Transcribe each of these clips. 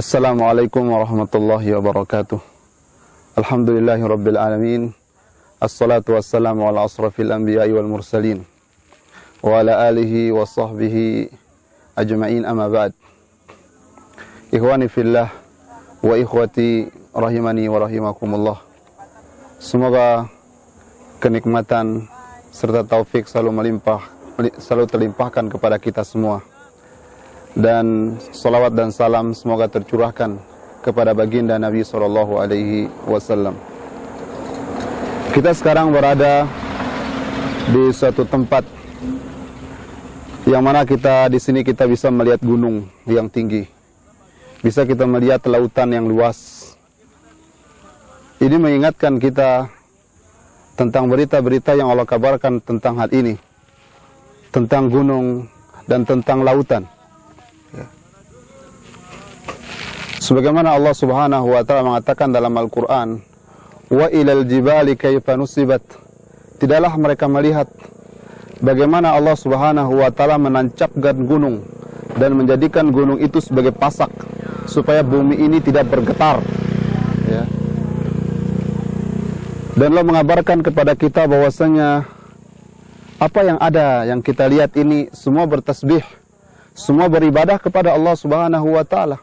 Assalamualaikum warahmatullahi wabarakatuh. Alhamdulillahi rabbil alamin. Assalatu wassalamu ala asrafil anbiya'i wal mursalin wa ala alihi wa sahbihi ajma'in, amma ba'd. Ikhwani fillah wa ikhwati rahimani wa rahimakumullah. Semoga kenikmatan serta taufik selalu terlimpahkan kepada kita semua. Dan salawat dan salam semoga tercurahkan kepada baginda Nabi SAW. Kita sekarang berada di suatu tempat yang mana di sini kita bisa melihat gunung yang tinggi, bisa kita melihat lautan yang luas. Ini mengingatkan kita tentang berita-berita yang Allah kabarkan tentang hal ini, tentang gunung dan tentang lautan. Sebagaimana Allah Subhanahu wa taala mengatakan dalam Al-Qur'an, "Wa ilal jibali kaifa nusibat." Tidaklah mereka melihat bagaimana Allah Subhanahu wa taala menancapkan gunung dan menjadikan gunung itu sebagai pasak supaya bumi ini tidak bergetar. Ya. Dan Allah mengabarkan kepada kita bahwasanya apa yang ada, yang kita lihat ini semua bertasbih, semua beribadah kepada Allah Subhanahu wa taala.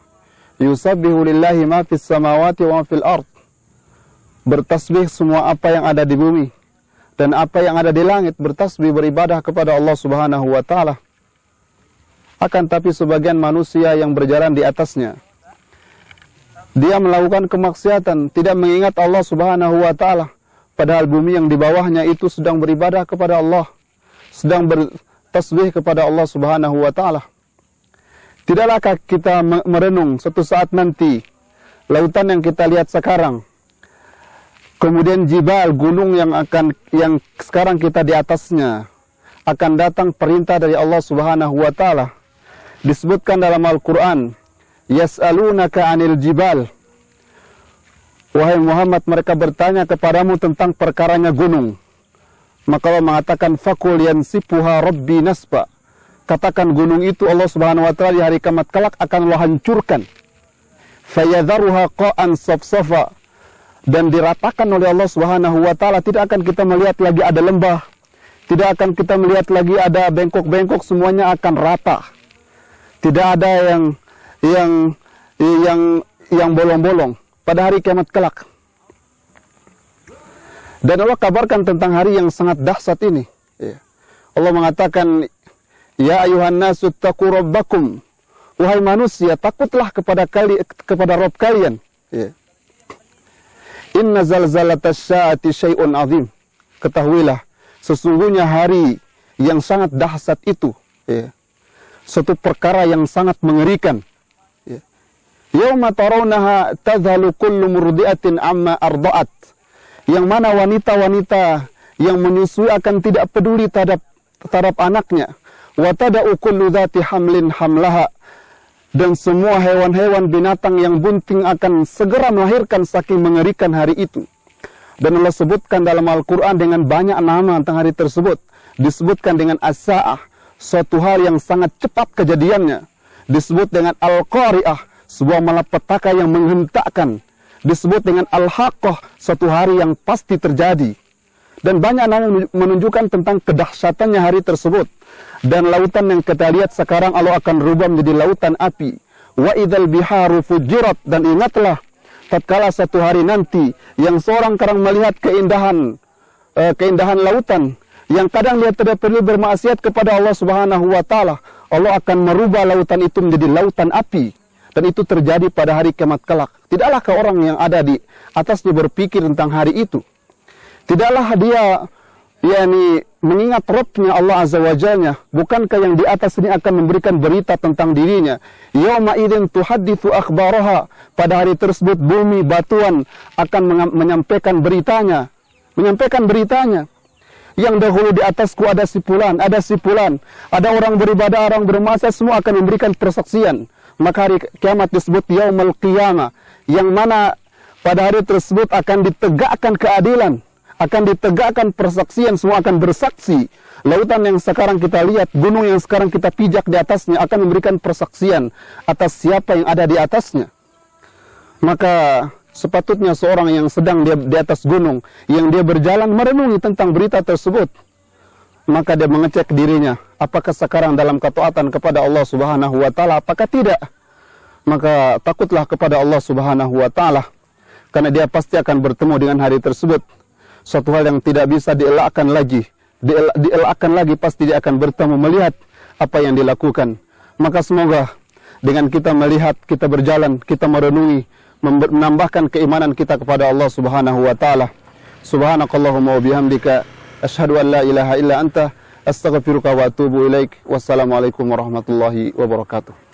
Yusabbihu lillahi ma fis samawati wa ma fil ard. Bertasbih semua apa yang ada di bumi dan apa yang ada di langit, bertasbih beribadah kepada Allah Subhanahu wa taala. Akan tapi sebagian manusia yang berjalan di atasnya, dia melakukan kemaksiatan, tidak mengingat Allah Subhanahu wa taala, padahal bumi yang di bawahnya itu sedang beribadah kepada Allah, sedang bertasbih kepada Allah Subhanahu wa taala. Tidaklahkah kita merenung suatu saat nanti lautan yang kita lihat sekarang, kemudian jibal, gunung yang sekarang kita di atasnya, akan datang perintah dari Allah Subhanahu wa taala. Disebutkan dalam Al-Qur'an, "Yas'alunaka 'anil jibal." Wahai Muhammad, mereka bertanya kepadamu tentang perkaranya gunung. Maka Allah mengatakan, "Faqul yansifuha rabbi nasfa." Katakan gunung itu Allah Subhanahu wa taala di hari kiamat kelak akan Allah hancurkan. Fayadharuha qa'an safsafa. Dan diratakan oleh Allah Subhanahu wa taala, tidak akan kita melihat lagi ada lembah, tidak akan kita melihat lagi ada bengkok-bengkok, semuanya akan rata. Tidak ada yang bolong-bolong pada hari kiamat kelak. Dan Allah kabarkan tentang hari yang sangat dahsyat ini. Allah mengatakan, "Ya ayuhan nasu taqu rabbakum." Wahai manusia, takutlah kepada Rabb kalian. Inna zalzalatas sa'ati syai'un azim. Ketahuilah, sesungguhnya hari yang sangat dahsyat itu, suatu perkara yang sangat mengerikan. Yauma tarawnaha tadhalu kullu murdi'atin amma arda'at. Yang mana wanita-wanita yang menyusui akan tidak peduli terhadap anaknya. Wa tada'u kullu dzati hamlin hamlaha. Dan semua hewan-hewan binatang yang bunting akan segera melahirkan, saking mengerikan hari itu. Dan Allah sebutkan dalam Al-Quran dengan banyak nama tentang hari tersebut. Disebutkan dengan as-sa'ah, suatu hal yang sangat cepat kejadiannya. Disebut dengan al-qari'ah, sebuah malapetaka yang menghentakkan. Disebut dengan al-haqqah, suatu hari yang pasti terjadi. Dan banyak nama menunjukkan tentang kedahsyatannya hari tersebut. Dan lautan yang kita lihat sekarang Allah akan rubah menjadi lautan api. Wa idzal biharu fujirat. Dan ingatlah, tatkala satu hari nanti yang seorang kadang melihat keindahan lautan, yang kadang dia tidak perlu bermaksiat kepada Allah Subhanahu wa taala, Allah akan merubah lautan itu menjadi lautan api. Dan itu terjadi pada hari kiamat kelak. Tidaklah orang yang ada di atasnya berpikir tentang hari itu. Tidaklah dia mengingat Rabbnya Allah Azza wa Jalla. Bukankah yang di atas ini akan memberikan berita tentang dirinya? Yauma idzin tuhadditsu akhbaraha. Pada hari tersebut bumi batuan akan menyampaikan beritanya. Yang dahulu di atasku ada si fulan, ada orang beribadah, orang bermaksiat, semua akan memberikan persaksian. Maka hari kiamat disebut yaumul qiyamah, yang mana pada hari tersebut akan ditegakkan keadilan, akan ditegakkan persaksian, semua akan bersaksi. Lautan yang sekarang kita lihat, gunung yang sekarang kita pijak di atasnya akan memberikan persaksian atas siapa yang ada di atasnya. Maka sepatutnya seorang yang sedang di atas gunung, yang dia berjalan merenungi tentang berita tersebut, maka dia mengecek dirinya, apakah sekarang dalam ketaatan kepada Allah Subhanahu wa taala, apakah tidak. Maka takutlah kepada Allah Subhanahu wa taala, karena dia pasti akan bertemu dengan hari tersebut. Suatu hal yang tidak bisa dielakkan lagi, dielakkan lagi, pasti dia akan bertemu, melihat apa yang dilakukan. Maka semoga dengan kita melihat, kita berjalan, kita merenungi, menambahkan keimanan kita kepada Allah Subhanahu wa taala. Subhanakallahumma wa bihamdika asyhadu an la ilaha illa anta astaghfiruka wa atubu ilaik. Wassalamualaikum warahmatullahi wabarakatuh.